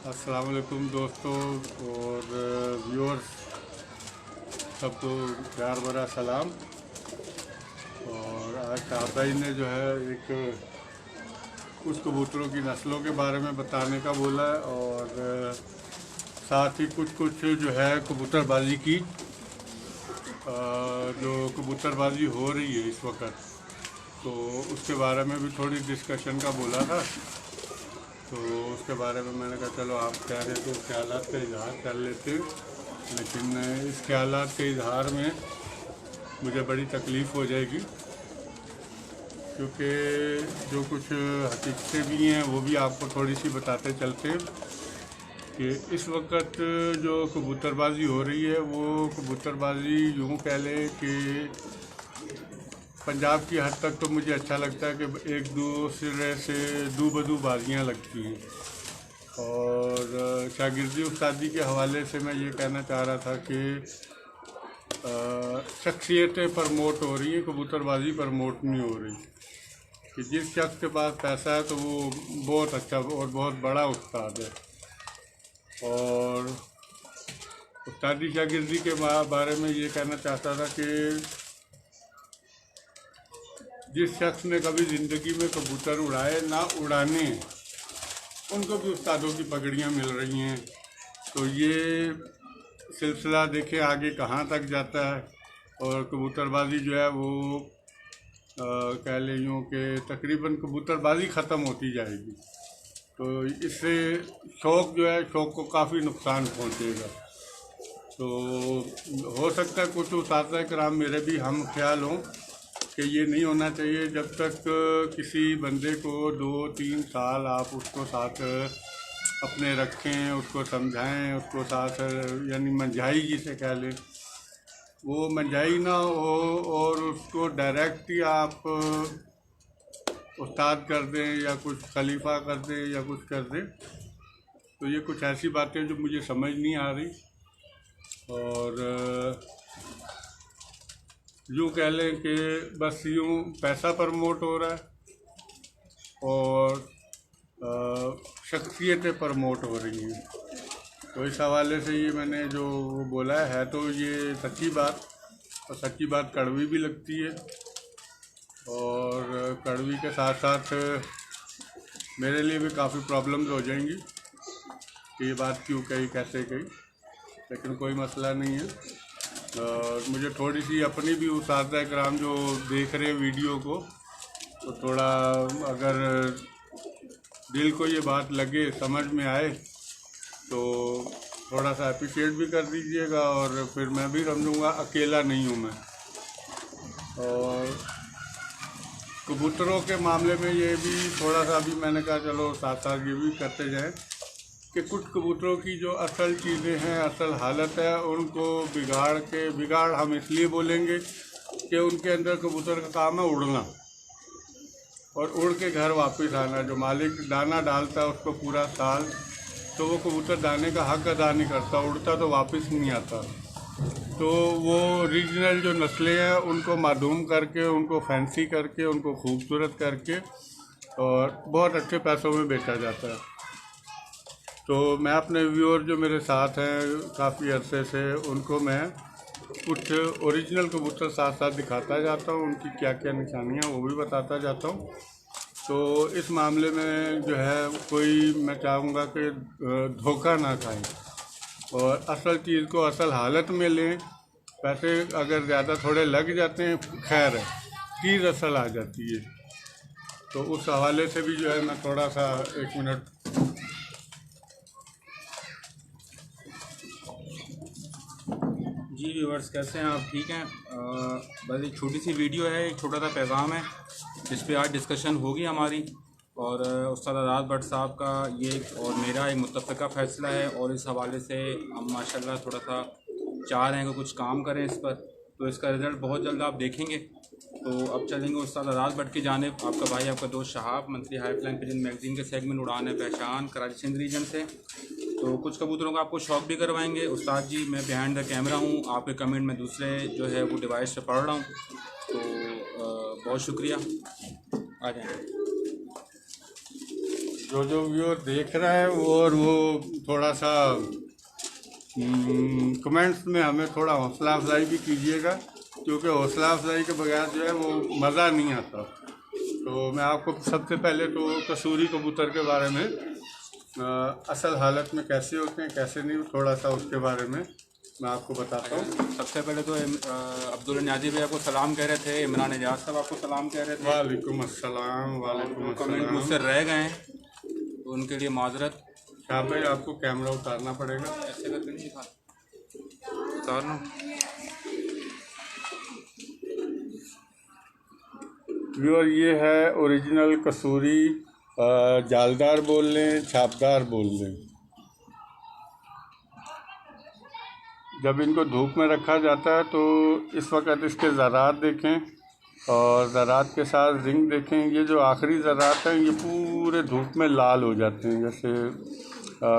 अस्सलाम वालेकुम दोस्तों और व्यूअर्स, सबको प्यार भरा सलाम। और आज शाह भाई ने जो है एक कुछ कबूतरों की नस्लों के बारे में बताने का बोला है और साथ ही कुछ कुछ जो है कबूतरबाजी की जो कबूतरबाजी हो रही है इस वक्त, तो उसके बारे में भी थोड़ी डिस्कशन का बोला था। तो उसके बारे में मैंने कहा चलो आप कह रहे तो ख्यालात का इजहार कर लेते, लेकिन इस ख्यालात के इजहार में मुझे बड़ी तकलीफ़ हो जाएगी, क्योंकि जो कुछ हकीकतें भी हैं वो भी आपको थोड़ी सी बताते चलते हैं कि इस वक्त जो कबूतरबाजी हो रही है वो कबूतरबाजी यूँ कह लें कि पंजाब की हद तक तो मुझे अच्छा लगता है कि एक दूसरे से दू बदू बाजियाँ लगती हैं। और शागिर्दी उस्तादी के हवाले से मैं ये कहना चाह रहा था कि शख्सियतें प्रमोट हो रही हैं, कबूतरबाजी प्रमोट नहीं हो रही। कि जिस शख्स के पास पैसा है तो वो बहुत अच्छा और बहुत बड़ा उस्ताद है। और उस्तादी शागिर्दी के बारे में ये कहना चाहता था कि जिस शख्स ने कभी ज़िंदगी में कबूतर उड़ाए ना उड़ाने, उनको भी उस्तादों की पगड़ियाँ मिल रही हैं। तो ये सिलसिला देखें आगे कहाँ तक जाता है। और कबूतरबाजी जो है वो कह लें यूँ कि तकरीबन कबूतरबाजी ख़त्म होती जाएगी। तो इससे शौक़ जो है, शौक़ को काफ़ी नुकसान पहुँचेगा। तो हो सकता है कुछ उस्ताद कराम मेरे भी हम ख्याल हों कि ये नहीं होना चाहिए। जब तक किसी बंदे को 2-3 साल आप उसको साथ अपने रखें, उसको समझाएं, उसको साथ यानी मंझाई जिसे कह लें, वो मंझाई ना हो और उसको डायरेक्ट ही आप उस्ताद कर दें या कुछ खलीफा कर दें या कुछ कर दें, तो ये कुछ ऐसी बातें जो मुझे समझ नहीं आ रही। और यूँ कह लें कि बस यूँ पैसा प्रमोट हो रहा है और शख्सियतें प्रमोट हो रही हैं। तो इस हवाले से ये मैंने जो बोला है तो ये सच्ची बात, और सच्ची बात कड़वी भी लगती है। और कड़वी के साथ साथ मेरे लिए भी काफ़ी प्रॉब्लम्स हो जाएंगी कि ये बात क्यों कही, कैसे कही, लेकिन कोई मसला नहीं है। और मुझे थोड़ी सी अपनी भी उस्ताद कराम जो देख रहे वीडियो को, तो थोड़ा अगर दिल को ये बात लगे, समझ में आए, तो थोड़ा सा अप्रिशिएट भी कर दीजिएगा। और फिर मैं भी समझूंगा अकेला नहीं हूँ मैं। और कबूतरों के मामले में ये भी थोड़ा सा भी मैंने कहा चलो साथ साथ ये भी करते जाएं कि कुछ कबूतरों की जो असल चीज़ें हैं, असल हालत है, उनको बिगाड़ हम इसलिए बोलेंगे कि उनके अंदर कबूतर का काम है उड़ना और उड़ के घर वापस आना। जो मालिक दाना डालता है उसको पूरा साल, तो वो कबूतर दाने का हक अदा नहीं करता, उड़ता तो वापस नहीं आता। तो वो रीजनल जो नस्लें हैं उनको मादूम करके, उनको फैंसी करके, उनको खूबसूरत करके और बहुत अच्छे पैसों में बेचा जाता है। तो मैं अपने व्यूअर जो मेरे साथ हैं काफ़ी अरसे से, उनको मैं कुछ ओरिजिनल कबूतर साथ साथ दिखाता जाता हूँ, उनकी क्या क्या निशानियाँ वो भी बताता जाता हूँ। तो इस मामले में जो है कोई, मैं चाहूँगा कि धोखा ना खाएं और असल चीज़ को असल हालत में लें। पैसे अगर ज़्यादा थोड़े लग जाते हैं खैर है, चीज़ असल आ जाती है। तो उस हवाले से भी जो है मैं थोड़ा सा 1 मिनट। जी व्यूअर्स, कैसे हैं आप? ठीक हैं? बस एक छोटी सी वीडियो है, एक छोटा सा पैगाम है जिस पे आज डिस्कशन होगी हमारी। और उस्ताद आज़ाद भट्ट साहब का ये और मेरा एक मुत्तफ़िका फ़ैसला है, और इस हवाले से हम माशाल्लाह थोड़ा सा चाह रहे हैं कि कुछ काम करें इस पर, तो इसका रिज़ल्ट बहुत जल्द आप देखेंगे। तो अब चलेंगे उस्ताद आज़ाद भट्ट की जानिब। आपका भाई, आपका दोस्त Shahab, monthly high flying pigeon magazine के सेगमेंट उड़ान है पहचान, कराची सिंध रीजन से। तो कुछ कबूतरों का आपको शौक भी करवाएंगे। उस्ताद जी, मैं बिहाइंड द कैमरा हूँ, आपके कमेंट में दूसरे जो है वो डिवाइस पे पढ़ रहा हूँ। तो बहुत शुक्रिया, आ जाएंगे। जो व्यूअर देख रहा है वो थोड़ा सा कमेंट्स में हमें थोड़ा हौसला अफजाई भी कीजिएगा, क्योंकि हौसला अफजाई के बगैर जो है वो मज़ा नहीं आता। तो मैं आपको सबसे पहले तो कसूरी कबूतर के बारे में असल हालत में कैसे होते हैं कैसे नहीं, थोड़ा सा उसके बारे में मैं आपको बताता हूँ। सबसे पहले तो अब्दुल नियाज़ी भाई आपको सलाम कह रहे थे, इमरान एजाज साहब आपको सलाम कह रहे थे। वालेकुम अस्सलाम। वालेकुम कमेंट अस्सलाम। मुझसे रह गए हैं तो उनके लिए माजरत। क्या भाई आपको कैमरा उतारना पड़ेगा, ऐसे करके नहीं दिखा उतारना। व्यूअर ये है ओरिजिनल कसूरी, जालदार बोल लें छापदार बोल लें। जब इनको धूप में रखा जाता है तो इस वक्त इसके ज़रात देखें और ज़रात के साथ रिंग देखें। ये जो आखिरी ज़रात हैं ये पूरे धूप में लाल हो जाते हैं, जैसे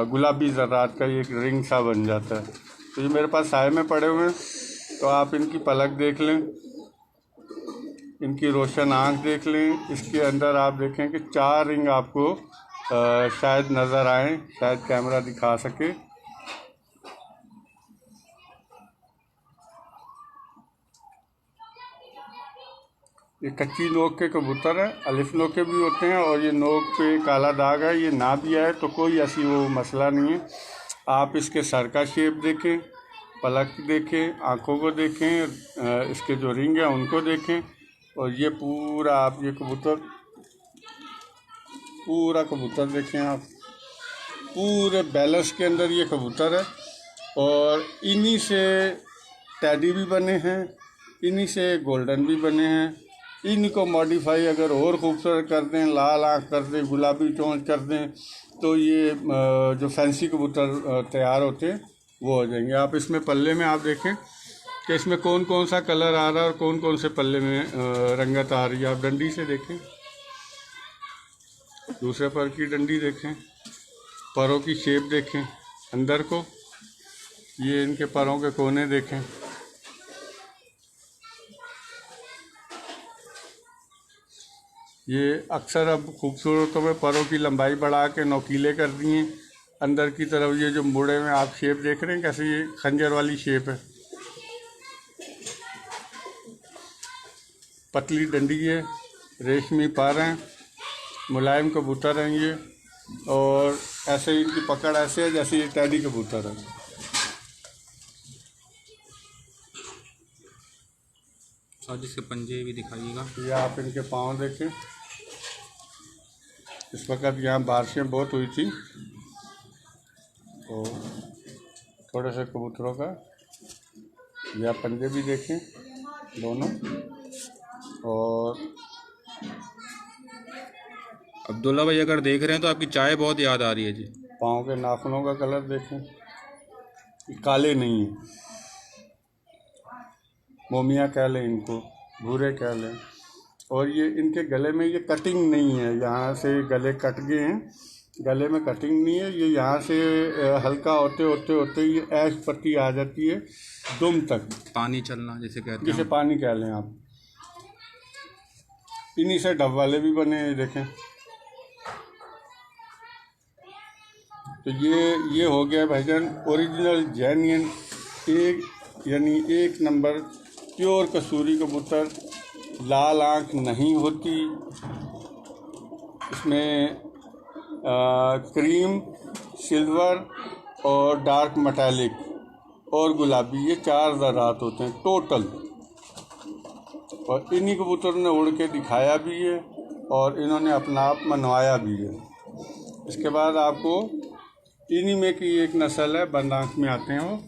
गुलाबी ज़रात का एक रिंग सा बन जाता है। तो ये मेरे पास साए में पड़े हुए हैं, तो आप इनकी पलक देख लें, इनकी रोशन आँख देख लें। इसके अंदर आप देखें कि 4 रिंग आपको शायद नज़र आएँ, शायद कैमरा दिखा सके। ये कच्ची नोक के कबूतर है, अलिफ नोके भी होते हैं और ये नोक पे काला दाग है, ये ना भी आए तो कोई ऐसी वो मसला नहीं है। आप इसके सर का शेप देखें, पलक देखें, आँखों को देखें, इसके जो रिंग है उनको देखें। और ये पूरा आप ये कबूतर पूरा कबूतर देखें आप, पूरे बैलेंस के अंदर ये कबूतर है। और इन्हीं से टैडी भी बने हैं, इन्हीं से गोल्डन भी बने हैं। इनको मॉडिफाई अगर और ख़ूबसूरत कर दें, लाल आँख कर दें, गुलाबी चोंच कर दें, तो ये जो फैंसी कबूतर तैयार होते हैं वो हो जाएंगे। आप इसमें पल्ले में आप देखें कि इसमें कौन कौन सा कलर आ रहा है और कौन कौन से पल्ले में रंगत आ रही है। आप डंडी से देखें, दूसरे पर की डंडी देखें, परों की शेप देखें अंदर को, ये इनके परों के कोने देखें। ये अक्सर अब खूबसूरतों में परों की लंबाई बढ़ा के नोकीले कर दिए अंदर की तरफ। ये जो मुड़े में आप शेप देख रहे हैं कैसे ये खंजर वाली शेप है, पतली डंडी है, रेशमी पर हैं, मुलायम कबूतर हैं ये। और ऐसे ही इनकी पकड़ ऐसे है जैसे ये टैडी कबूतर है। साथ इसके पंजे भी दिखाइएगा। ये आप इनके पाँव देखें, इस वक्त यहाँ बारिशें बहुत हुई थी तो थोड़े से कबूतरों का या पंजे भी देखें दोनों। और अब्दुल्ला भाई अगर देख रहे हैं तो आपकी चाय बहुत याद आ रही है जी। पाँव के नाखूनों का कलर देखें, काले नहीं है, मोमिया कह लें इनको, भूरे कह लें। और ये इनके गले में ये कटिंग नहीं है, यहाँ से गले कट गए हैं, गले में कटिंग नहीं है। ये यहाँ से हल्का होते होते होते ये ऐश पट्टी आ जाती है दुम तक, पानी चलना जिसे कहते हैं, जिसे पानी कह लें आप। इन्हीं से डब वाले भी बने हैं देखें। तो ये हो गया भाईजान ओरिजिनल जेन्युइन यानी 1 नंबर प्योर कसूरी कबूतर। लाल आँख नहीं होती इसमें, क्रीम, सिल्वर और डार्क मेटालिक और गुलाबी, ये 4 ज़रात होते हैं टोटल। और इन्हीं कबूतरों ने उड़ के दिखाया भी है और इन्होंने अपना आप मनवाया भी है। इसके बाद आपको इन्हीं में की एक नस्ल है, बंद आँख में आते हैं वो।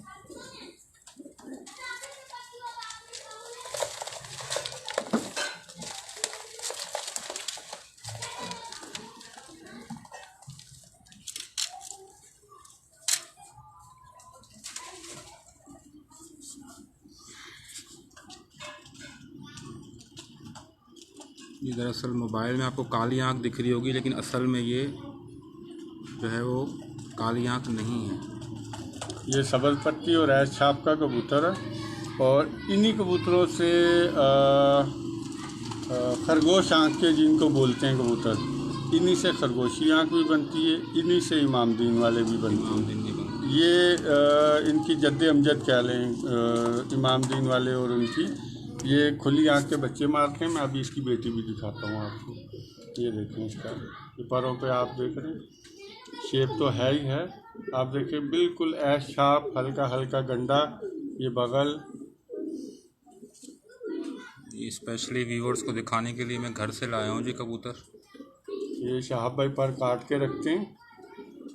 ये दरअसल मोबाइल में आपको काली आँख दिख रही होगी, लेकिन असल में ये जो है वो काली आँख नहीं है। ये सब्ज़ पट्टी और ऐश छाप का कबूतर है। और इन्हीं कबूतरों से खरगोश आँख के जिनको बोलते हैं कबूतर, इन्हीं से खरगोशी आँख भी बनती है, इन्हीं से इमामदीन वाले भी बनते हैं। दिन की बनती ये इनकी जद्द अमजद कह लें, इमामदीन वाले और उनकी ये खुली आँख के बच्चे मारते हैं। मैं अभी इसकी बेटी भी दिखाता हूँ आपको। ये देखें इसका, ये पैरों पे आप देख रहे हैं, शेप तो है ही है। आप देखें बिल्कुल ऐश छाप, हल्का हल्का गंडा, ये बगल। ये स्पेशली व्यूअर्स को दिखाने के लिए मैं घर से लाया हूँ जी कबूतर। ये शाहब भाई पर काट के रखते हैं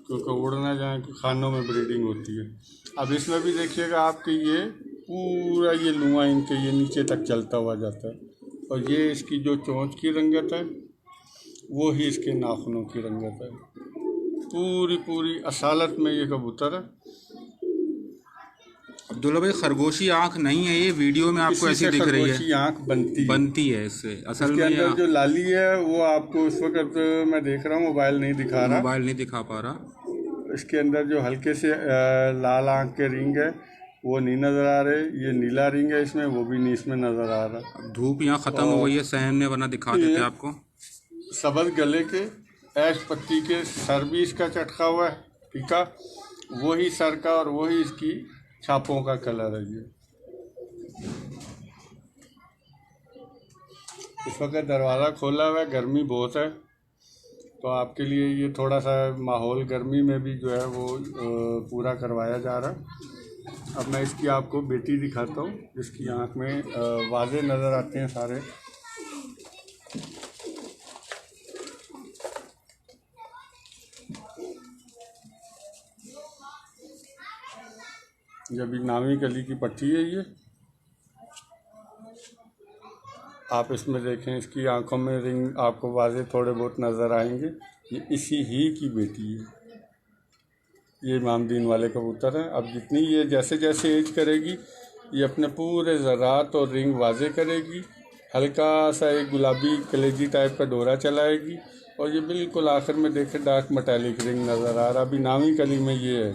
क्योंकि उड़ ना जाए, कि खानों में ब्रीडिंग होती है। अब इसमें भी देखिएगा आपके ये पूरा ये लुआ इनके ये नीचे तक चलता हुआ जाता है, और ये इसकी जो चोंच की रंगत है वो ही इसके नाखूनों की रंगत है। पूरी पूरी असालत में ये कबूतर है। अब्दुल्ला भाई खरगोशी आँख नहीं है ये, वीडियो में आपको ऐसी दिख रही है, आँख बनती है इससे। असल इसके में अंदर जो लाली है वो आपको इस वक्त मैं देख रहा हूँ, मोबाइल नहीं दिखा रहा, मोबाइल नहीं दिखा पा रहा। इसके अंदर जो हल्के से लाल आँख के रिंग है वो नहीं नज़र आ रहे। ये नीला रिंग है इसमें, वो भी नहीं इसमें नज़र आ रहा। अब धूप यहाँ ख़त्म हो गई है सहन में, वरना दिखा देते आपको। सबज गले के ऐश पत्ती के सर भी इसका चटका हुआ है, टीका वही सर का, और वही इसकी छापों का कलर है। ये इस वक्त दरवाज़ा खोला हुआ है, गर्मी बहुत है, तो आपके लिए ये थोड़ा सा माहौल गर्मी में भी जो है वो पूरा करवाया जा रहा है। अब मैं इसकी आपको बेटी दिखाता हूँ, जिसकी आँख में वाज़े नज़र आते हैं सारे। ये भी नामी कली की पट्टी है। ये आप इसमें देखें, इसकी आंखों में रिंग आपको वाज़े थोड़े बहुत नज़र आएंगे। ये इसी ही की बेटी है, ये इमामदीन वाले कबूतर हैं। अब जितनी ये जैसे जैसे एज करेगी ये अपने पूरे ज़रात और रिंग वाज़े करेगी, हल्का सा एक गुलाबी कलेजी टाइप का डोरा चलाएगी, और ये बिल्कुल आखिर में देखें डार्क मेटालिक रिंग नज़र आ रहा। अभी नामी कली में ये है,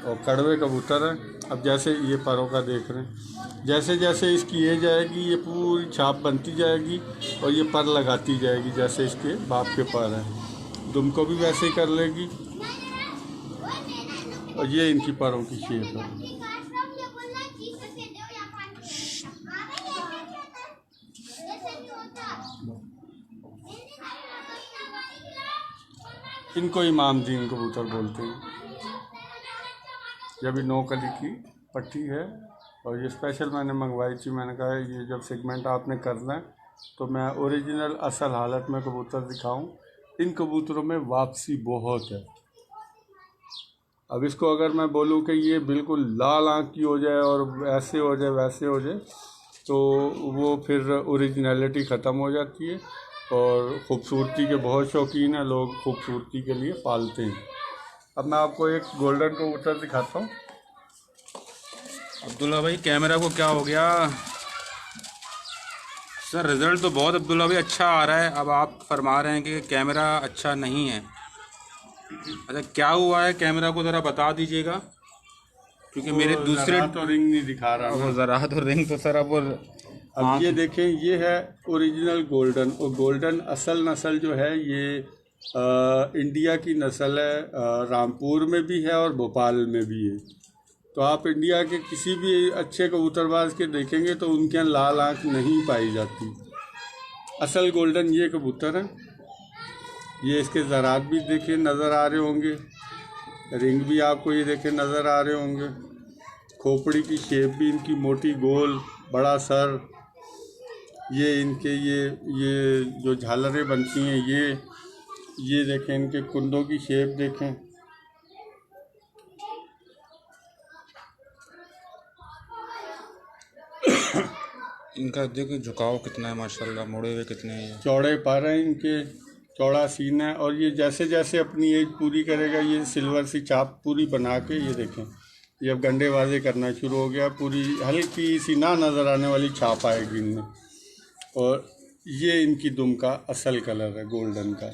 और कड़वे कबूतर हैं। अब जैसे ये परों का देख रहे हैं, जैसे जैसे इसकी एज आएगी ये पूरी छाप बनती जाएगी, और ये पर लगाती जाएगी जैसे इसके बाप के पर हैं। दुम को भी वैसे ही कर लेगी, और ये इनकी परों की शेप है। इनको इमामदीन कबूतर बोलते हैं। ये भी 9 कली की पट्टी है, और ये स्पेशल मैंने मंगवाई थी। मैंने कहा ये जब सेगमेंट आपने करना है तो मैं ओरिजिनल असल हालत में कबूतर दिखाऊं। इन कबूतरों में वापसी बहुत है। अब इसको अगर मैं बोलूं कि ये बिल्कुल लाल आँख की हो जाए और ऐसे हो जाए वैसे हो जाए, तो वो फिर ओरिजिनलिटी ख़त्म हो जाती है। और ख़ूबसूरती के बहुत शौकीन हैं लोग, खूबसूरती के लिए पालते हैं। अब मैं आपको एक गोल्डन कबूतर दिखाता हूँ। अब्दुल्ला भाई कैमरा को क्या हो गया सर? रिज़ल्ट तो बहुत अब्दुल्ला भाई अच्छा आ रहा है। अब आप फरमा रहे हैं कि कैमरा अच्छा नहीं है। अच्छा क्या हुआ है, कैमरा को ज़रा बता दीजिएगा, क्योंकि मेरे दूसरे तो रिंग नहीं दिखा रहा वो ज़रा तो रिंग तो सर अब ये देखें, ये है ओरिजिनल गोल्डन। और गोल्डन असल नस्ल जो है ये इंडिया की नस्ल है, रामपुर में भी है और भोपाल में भी है। तो आप इंडिया के किसी भी अच्छे कबूतरबाज के देखेंगे तो उनके यहाँ लाल आँख नहीं पाई जाती। असल गोल्डन ये कबूतर है। ये इसके ज़रात भी देखे नज़र आ रहे होंगे, रिंग भी आपको ये देखे नज़र आ रहे होंगे। खोपड़ी की शेप भी इनकी मोटी गोल, बड़ा सर। ये इनके ये जो झालरें बनती हैं ये देखें, इनके कुंडों की शेप देखें। इनका देखो झुकाव कितना है माशाल्लाह, मुड़े हुए कितने हैं। चौड़े पर हैं इनके, चौड़ा सीना है। और ये जैसे जैसे अपनी एज पूरी करेगा ये सिल्वर सी चाप पूरी बना के, ये देखें ये अब गंडेबाजी करना शुरू हो गया। पूरी हल्की सी ना नज़र आने वाली छाप आएगी इनमें। और ये इनकी दुम का असल कलर है गोल्डन का।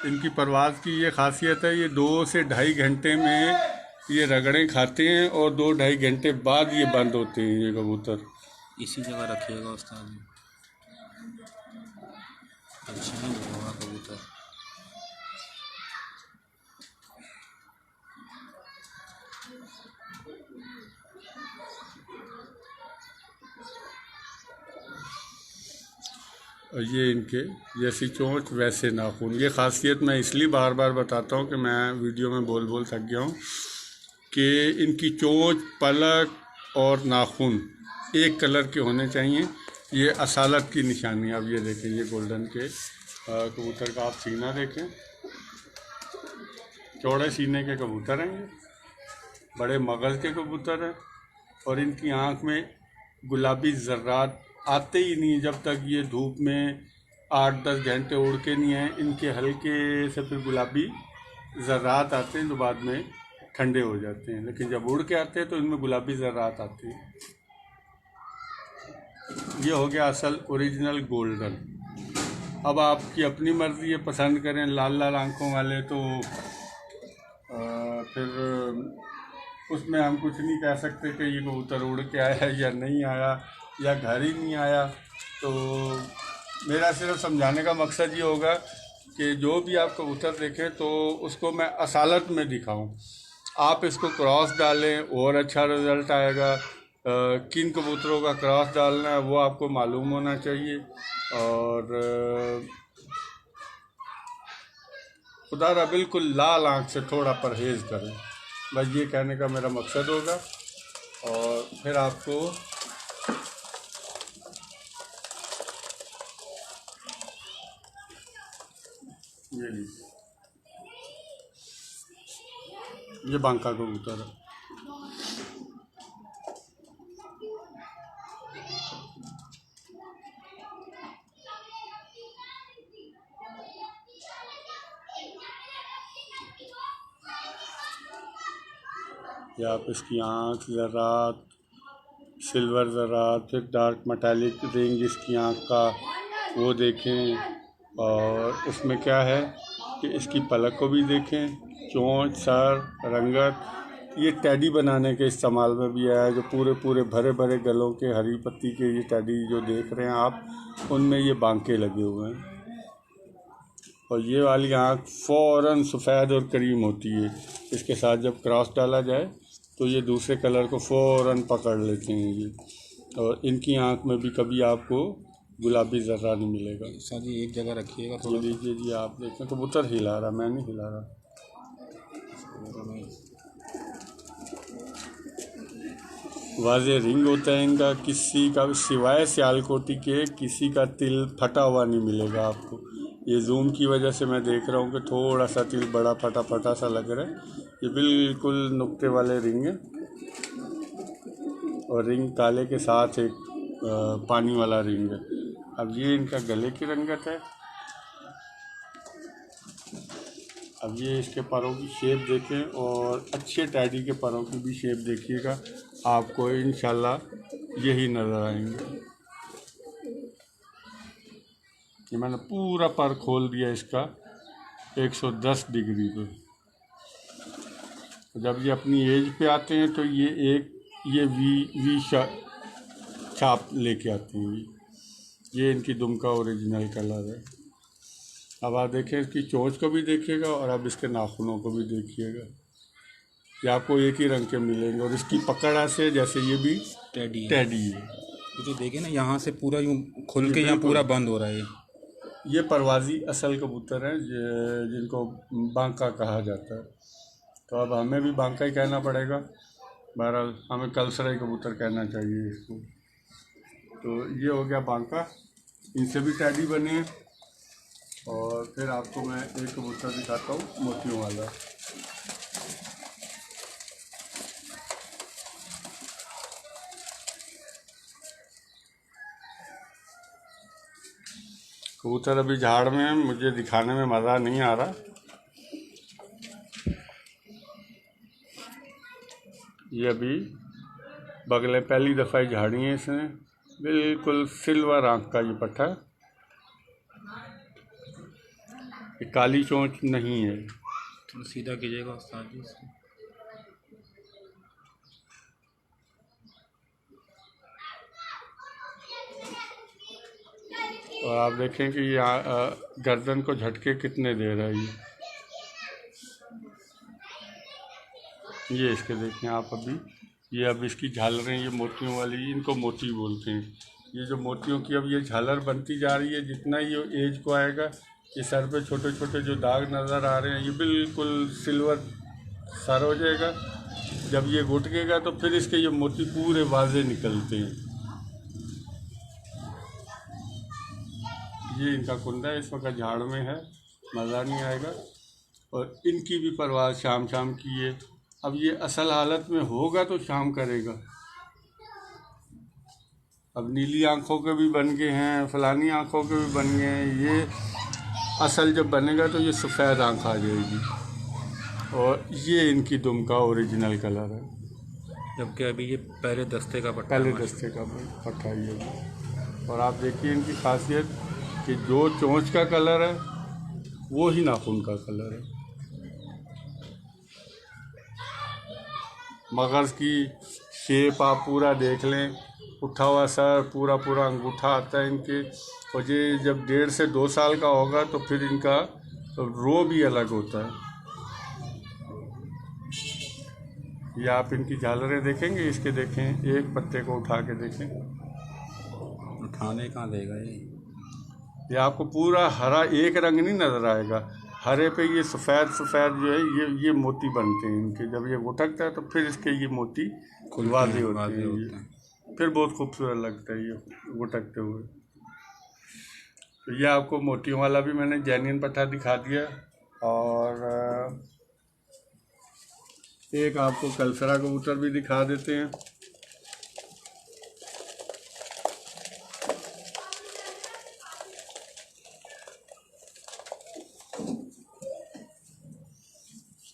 इनकी परवाज़ की ये खासियत है, ये 2 से ढाई घंटे में ये रगड़े खाते हैं और 2-2.5 घंटे बाद ये बंद होते हैं ये कबूतर। इसी जगह रखिएगा उस्ताद जी। अच्छा नहीं होगा कबूतर। और ये इनके जैसी चोंच वैसे नाखून। ये ख़ासियत मैं इसलिए बार बार बताता हूँ कि मैं वीडियो में बोल बोल थक गया हूँ कि इनकी चोंच, पलक और नाखून एक कलर के होने चाहिए। ये असालत की निशानी। अब ये देखें, ये गोल्डन के कबूतर का आप सीना देखें, चौड़े सीने के कबूतर हैं ये, बड़े मगज़ के कबूतर हैं। और इनकी आँख में गुलाबी ज़र्रात आते ही नहीं जब तक ये धूप में 8-10 घंटे उड़ के नहीं आए। इनके हल्के से फिर गुलाबी ज़र्रात आते हैं जो बाद में ठंडे हो जाते हैं, लेकिन जब उड़ के आते हैं तो इनमें गुलाबी ज़र्रात आती है। ये हो गया असल ओरिजिनल गोल्डन। अब आपकी अपनी मर्ज़ी है, पसंद करें लाल लाल आँखों वाले तो फिर उसमें हम कुछ नहीं कह सकते कि ये कबूतर उड़ के आया या नहीं आया या घर ही नहीं आया। तो मेरा सिर्फ समझाने का मकसद ये होगा कि जो भी आप कबूतर देखें तो उसको मैं असालत में दिखाऊं। आप इसको क्रॉस डालें और अच्छा रिज़ल्ट आएगा। किन कबूतरों का क्रॉस डालना है वो आपको मालूम होना चाहिए। और खुदा बिल्कुल लाल आँख से थोड़ा परहेज़ करें, बस ये कहने का मेरा मकसद होगा। और फिर आपको ये लीजिए, ये बांका कबूतर है। ये आप इसकी आँख, ज़रात, सिल्वर ज़रात, फिर डार्क मेटालिक रेंज इसकी आँख का वो देखें। और उसमें क्या है कि इसकी पलक को भी देखें, चोंच, सर, रंगत। ये टैडी बनाने के इस्तेमाल में भी आया है। जो पूरे पूरे भरे भरे गलों के हरी पत्ती के ये टैडी जो देख रहे हैं आप, उनमें ये बांके लगे हुए हैं। और ये वाली आँख फ़ौरन सफ़ेद और करीम होती है। इसके साथ जब क्रॉस डाला जाए तो ये दूसरे कलर को फ़ौरन पकड़ लेते हैं ये। और इनकी आँख में भी कभी आपको गुलाबी ज़र्रा नहीं मिलेगा। सर जी एक जगह रखिएगा ये थोड़ा। लीजिए जी, आप देखें कबूतर हिला रहा, मैं नहीं हिला रहा। वाज़े रिंग होता है इनका। किसी का सिवाय सियालकोटी के किसी का तिल फटा हुआ नहीं मिलेगा आपको। ये जूम की वजह से मैं देख रहा हूँ कि थोड़ा सा तिल बड़ा फटा फटा सा लग रहा है। ये बिल्कुल नुक्ते वाले रिंग है और रिंग काले के साथ एक पानी वाला रिंग है। अब ये इनका गले की रंगत है। अब ये इसके पैरों की शेप देखें और अच्छे टैडी के पैरों की भी शेप देखिएगा, आपको इंशाल्लाह यही नज़र आएंगे। ये मैंने पूरा पर खोल दिया इसका 110 डिग्री पे। जब ये अपनी एज पे आते हैं तो ये वी छाप लेके आती हैं। ये इनकी दुम का ओरिजिनल कलर है। अब आप देखें इसकी चोंच को भी देखिएगा और अब इसके नाखूनों को भी देखिएगा, ये आपको एक ही रंग के मिलेंगे। और इसकी पकड़ से जैसे ये भी टैडी है। ये तो देखे ना, यहाँ से पूरा यूँ खुल के यहाँ पूरा बंद हो रहा है। ये परवाज़ी असल कबूतर हैं जिनको बांका कहा जाता है। तो अब हमें भी बांका ही कहना पड़ेगा। बहरहाल हमें कलसराई कबूतर कहना चाहिए इसको। तो ये हो गया बांका, इनसे भी टैडी बने हैं। और फिर आपको मैं एक कबूतर दिखाता हूँ मोतियों वाला। कबूतर अभी झाड़ में है, मुझे दिखाने में मज़ा नहीं आ रहा। ये अभी बगले पहली दफ़ा ही झाड़ी है इसने। बिल्कुल सिल्वर आँख का ये पट्टा, ये काली चोंच नहीं है। थोड़ा सीधा कीजिएगा उस्ताद जी। और आप देखें कि ये गर्दन को झटके कितने दे रहा है ये इसके देखें आप अभी ये अब इसकी झालरें ये मोतियों वाली इनको मोती बोलते हैं। ये जो मोतियों की अब ये झालर बनती जा रही है, जितना ये एज को आएगा ये सर पे छोटे छोटे जो दाग नज़र आ रहे हैं ये बिल्कुल सिल्वर सर हो जाएगा। जब ये घुटकेगा तो फिर इसके ये मोती पूरे वाजे निकलते हैं। ये इनका कुंदा है, इस वक्त झाड़ में है, मज़ा नहीं आएगा। और इनकी भी परवाह शाम शाम की है। अब ये असल हालत में होगा तो शाम करेगा। अब नीली आंखों के भी बन गए हैं, फलानी आंखों के भी बन गए हैं। ये असल जब बनेगा तो ये सफ़ेद आंख आ जाएगी। और ये इनकी दुम का ओरिजिनल कलर है, जबकि अभी ये पहले दस्ते का पट्टा पहले दस्ते का पट्टा ये। और आप देखिए इनकी खासियत कि जो चोंच का कलर है वो ही नाखून का कलर है। मगज़ की शेप आप पूरा देख लें, उठा हुआ सर, पूरा पूरा अंगूठा आता है इनके। और ये जब 1.5 से 2 साल का होगा तो फिर इनका रो भी अलग होता है। ये आप इनकी झालरें देखेंगे, इसके देखें, एक पत्ते को उठा के देखें, उठाने कहाँ देगा ये आपको पूरा हरा एक रंग नहीं नज़र आएगा। हरे पे ये सफ़ेद सफ़ेद जो है ये मोती बनते हैं इनके। जब ये उठकता है तो फिर इसके ये मोती वादे होते हैं। फिर बहुत खूबसूरत लगता है ये उठकते हुए। तो ये आपको मोतियों वाला भी मैंने जेन्युइन पट्टा दिखा दिया। और एक आपको कलसरा कबूतर भी दिखा देते हैं।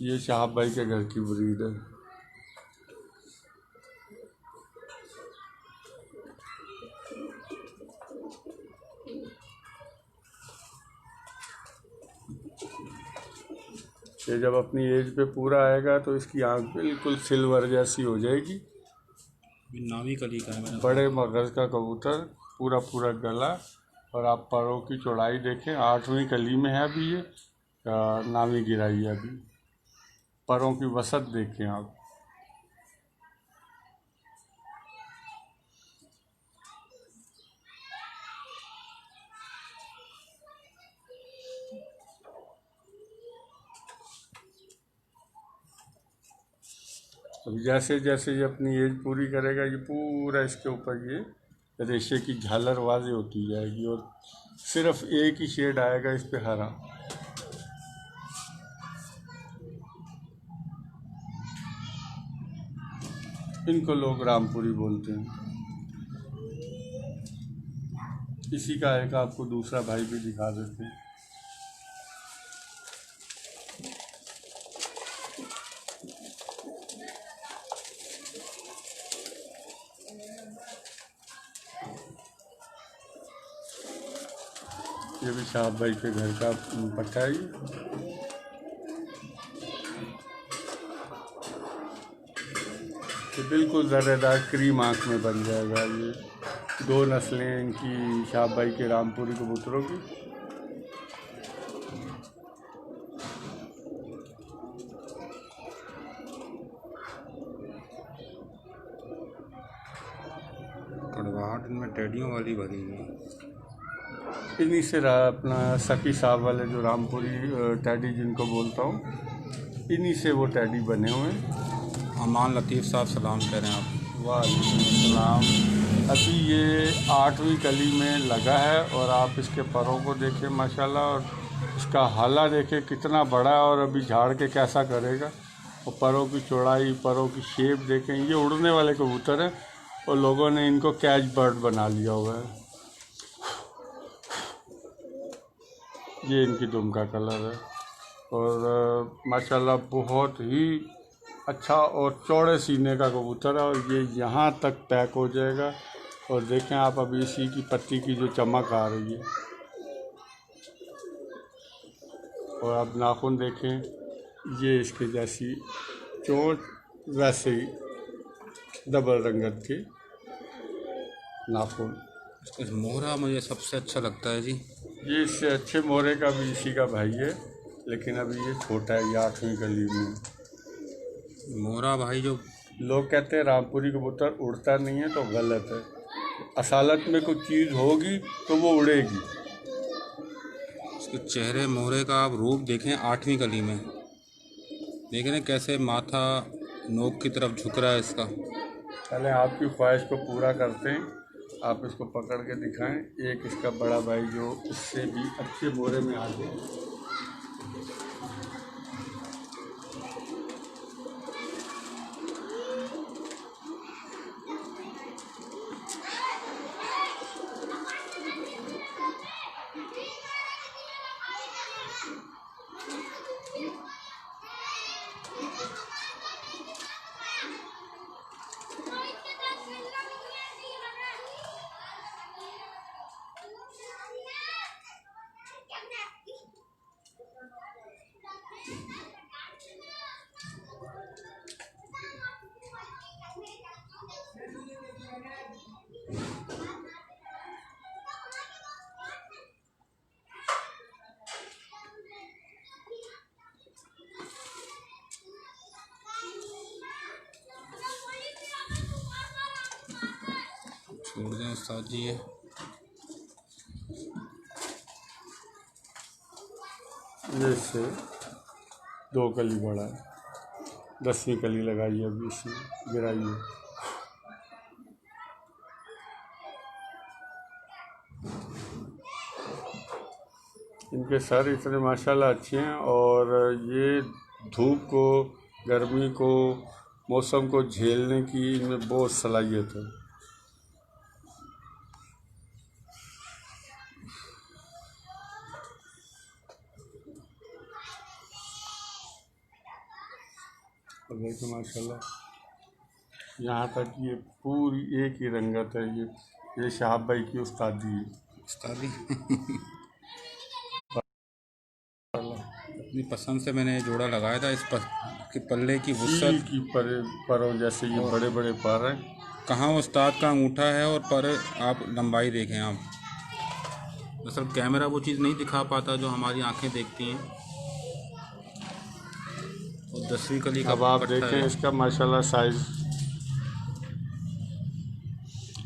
ये शाहब भाई के घर की ब्रीड है। ये जब अपनी एज पे पूरा आएगा तो इसकी आंख बिल्कुल सिल्वर जैसी हो जाएगी। नामी कली का है, बड़े मगज़ का कबूतर, पूरा पूरा गला। और आप परों की चौड़ाई देखें, 8वीं कली में है अभी ये, नामी गिराई है अभी। परों की वसत देखें आप। अब जैसे जैसे ये अपनी एज पूरी करेगा ये पूरा इसके ऊपर ये रेशे की झालर वाज़े होती जाएगी। और सिर्फ एक ही शेड आएगा इस पे, हरा। इनको लोग रामपुरी बोलते हैं। इसी का एक आपको दूसरा भाई भी दिखा देते हैं। ये भी शाहब भाई के घर का पट्टा है। ये बिल्कुल ज़र्रेदार क्रीम आँख में बन जाएगा। ये 2 नस्लें इनकी शाहब भाई के रामपुरी कबूतरों की। कड़वाहट इनमें टेडियों वाली भरी हुई। इन्हीं से रहा अपना सखी साहब वाले जो रामपुरी टैडी जिनको बोलता हूँ, इन्हीं से वो टैडी बने हुए हैं। अमान लतीफ़ साहब सलाम कह रहे हैं आप। वालेकुम। अभी ये 8वीं कली में लगा है। और आप इसके परों को देखें माशाल्लाह, और इसका हाला देखें कितना बड़ा है और अभी झाड़ के कैसा करेगा। और परों की चौड़ाई, परों की शेप देखें। ये उड़ने वाले कबूतर हैं और लोगों ने इनको कैच बर्ड बना लिया हुआ है। ये इनकी दुम का कलर है। और माशाल्लाह बहुत ही अच्छा और चौड़े सीने का कबूतर है। और ये यहाँ तक पैक हो जाएगा। और देखें आप अभी इसी की पत्ती की जो चमक आ रही है। और आप नाखून देखें, ये इसके जैसी चोंच, वैसे ही डबल रंगत के नाखून। कुछ मोहरा मुझे सबसे अच्छा लगता है जी। ये इससे अच्छे मोरे का भी इसी का भाई है, लेकिन अभी ये छोटा है, ये 8वीं कली में। मोहरा भाई जो लोग कहते हैं रामपुरी कबूतर उड़ता नहीं है, तो गलत है। असालत में कुछ चीज़ होगी तो वो उड़ेगी। उसके चेहरे मोहरे का आप रूप देखें 8वीं कली में, देखें ना कैसे माथा नोक की तरफ झुक रहा है इसका। पहले आपकी ख्वाहिश को पूरा करते हैं, आप इसको पकड़ के दिखाएं। एक इसका बड़ा भाई जो इससे भी अच्छे मोरे में आ गए। छोड़ दें उस्ताद जी ये। इससे 2 कली बड़ा है, 10वीं कली लगाई है अभी इसमें, गिराई है। इनके सर इतने माशाल्लाह अच्छे हैं, और ये धूप को, गर्मी को, मौसम को झेलने की इनमें बहुत सलाहियत है। और देखो माशाल्लाह, यहाँ तक ये पूरी एक ही रंगत है। ये शहाब भाई की उस्तादी है। उस्तादी अपनी पसंद से मैंने जोड़ा लगाया था। इस के पल्ले की चील वुसअत की परों जैसे ये बड़े बड़े पर हैं। कहाँ उस्ताद का अंगूठा है और पर आप लंबाई देखें आप। दरअसल कैमरा वो चीज़ नहीं दिखा पाता जो हमारी आंखें देखती हैं। और 10वीं कली का अब आप पट्टा देखें है। इसका माशाल्लाह साइज,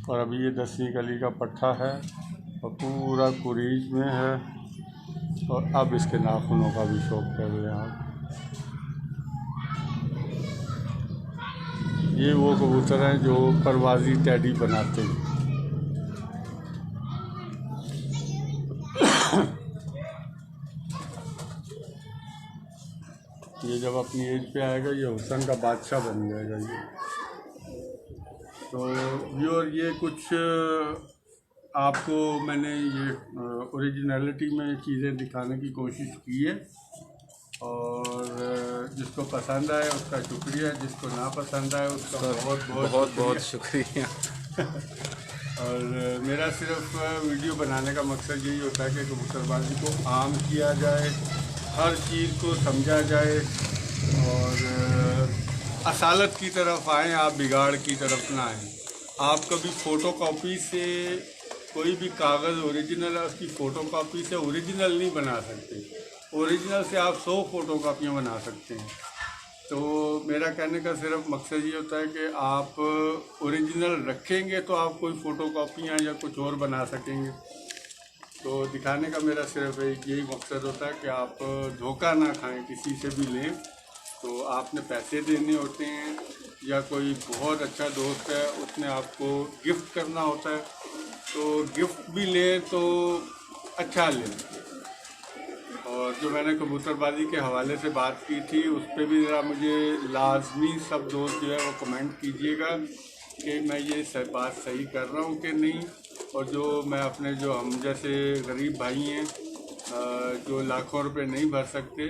और अभी ये 10वीं कली का पट्टा है और पूरा कुरीज में है। और अब इसके नाखूनों का भी शौक कर रहे हैं आप। ये वो कबूतर हैं जो परवाजी टैडी बनाते हैं। ये जब अपनी एज पे आएगा ये हुसन का बादशाह बन जाएगा ये। तो व्यूअर, ये कुछ आपको मैंने ये ओरिजिनलिटी में चीज़ें दिखाने की कोशिश की है, और जिसको पसंद आए उसका शुक्रिया, जिसको ना पसंद आए उसका बहुत बहुत बहुत शुक्रिया। और मेरा सिर्फ वीडियो बनाने का मकसद यही होता है कि कबूतरबाजी को आम किया जाए, हर चीज़ को समझा जाए, और असालत की तरफ आएँ, आप बिगाड़ की तरफ ना आएँ। आप कभी फ़ोटोकॉपी से कोई भी कागज़ ओरिजिनल है उसकी फ़ोटोकॉपी से ओरिजिनल नहीं बना सकते। ओरिजिनल से आप 100 फ़ोटोकॉपियाँ बना सकते हैं। तो मेरा कहने का सिर्फ मकसद ये होता है कि आप ओरिजिनल रखेंगे तो आप कोई फ़ोटोकॉपियाँ या कुछ और बना सकेंगे। तो दिखाने का मेरा सिर्फ एक यही मकसद होता है कि आप धोखा ना खाएं। किसी से भी लें तो आपने पैसे देने होते हैं, या कोई बहुत अच्छा दोस्त है उसने आपको गिफ्ट करना होता है, तो गिफ्ट भी लें तो अच्छा लें। और जो मैंने कबूतरबाजी के हवाले से बात की थी उस पर भी ज़रा मुझे लाजमी सब दोस्त जो है वो कमेंट कीजिएगा कि मैं ये बात सही कर रहा हूँ कि नहीं। और जो मैं अपने जो हम जैसे गरीब भाई हैं जो लाखों रुपए नहीं भर सकते,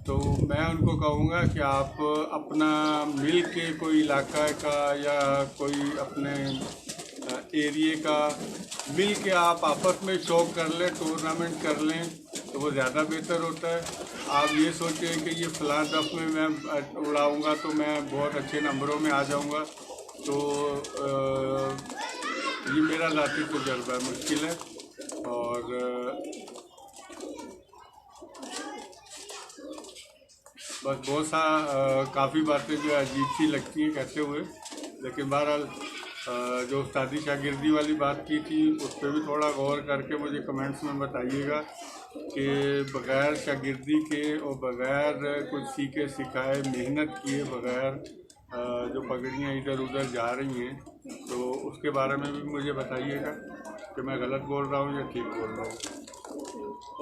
तो मैं उनको कहूँगा कि आप अपना मिल के कोई इलाका का या कोई अपने एरिए का मिल के आप आपस में शौक कर लें, टूर्नामेंट कर लें, तो वो ज़्यादा बेहतर होता है। आप ये सोचें कि ये फ़लाँ दफ़ में मैं उड़ाऊँगा तो मैं बहुत अच्छे नंबरों में आ जाऊँगा, तो ये मेरा मेरा ज़ाती तजुर्बा है, मुश्किल है। और बस बहुत सा काफ़ी बातें जो है अजीब सी लगती हैं कैसे हुए, लेकिन बहरहाल जो उस्तादी शागिर्दी वाली बात की थी उस पर भी थोड़ा गौर करके मुझे कमेंट्स में बताइएगा कि बग़ैर शागिर्दी के और बग़ैर कुछ सीखे सिखाए मेहनत किए बग़ैर जो पगड़ियाँ इधर उधर जा रही हैं, तो उसके बारे में भी मुझे बताइएगा कि मैं गलत बोल रहा हूँ या ठीक बोल रहा हूँ।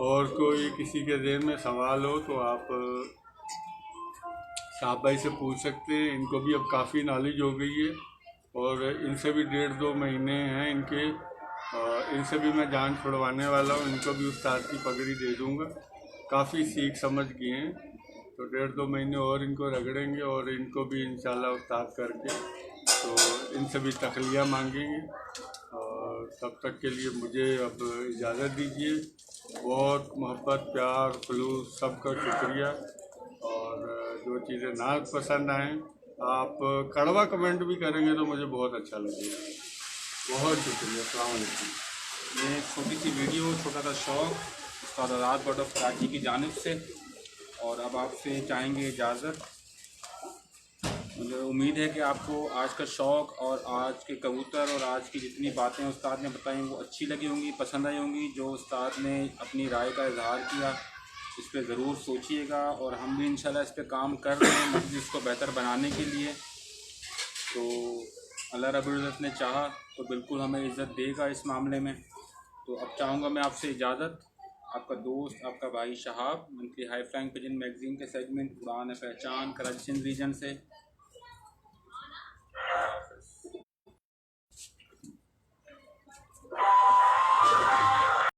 और कोई किसी के ज़हन में सवाल हो तो आप साहब भाई से पूछ सकते हैं। इनको भी अब काफ़ी नॉलेज हो गई है और इनसे भी 1.5-2 महीने हैं इनके, इनसे भी मैं जान छुड़वाने वाला हूँ। इनको भी उस्ताद की पगड़ी दे दूँगा, काफ़ी सीख समझ गए हैं, तो 1.5-2 महीने और इनको रगड़ेंगे और इनको भी इंशाल्लाह उस्ताद करके तो इनसे भी तखलिया मांगेंगे। और तब तक के लिए मुझे अब इजाज़त दीजिए। बहुत मोहब्बत प्यार खुलूस सबका शुक्रिया। और जो चीज़ें ना पसंद आएँ आप कड़वा कमेंट भी करेंगे तो मुझे बहुत अच्छा लगेगा। बहुत शुक्रिया। अस्सलाम वालेकुम। ये छोटी सी वीडियो, छोटा सा शौक़ उस्ताद आज़ाद बर्ड ऑफ कराची की जानिब से, और अब आपसे चाहेंगे इजाज़त। मुझे उम्मीद है कि आपको आज का शौक़ और आज के कबूतर और आज की जितनी बातें उस्ताद ने बताई वो अच्छी लगी होंगी, पसंद आई होंगी। जो उस्ताद ने अपनी राय का इजहार किया इस पर ज़रूर सोचिएगा, और हम भी इंशाल्लाह इस पर काम कर रहे हैं मस्जिद को बेहतर बनाने के लिए। तो अल्लाह रब्बुल इज़्ज़त ने चाहा तो बिल्कुल हमें इज़्ज़त देगा इस मामले में। तो अब चाहूँगा मैं आपसे इजाज़त। आपका दोस्त, आपका भाई Shahab, monthly high flying pigeon magazine के सेगमेंट उड़ान पहचान कराची सिंध रीजन से।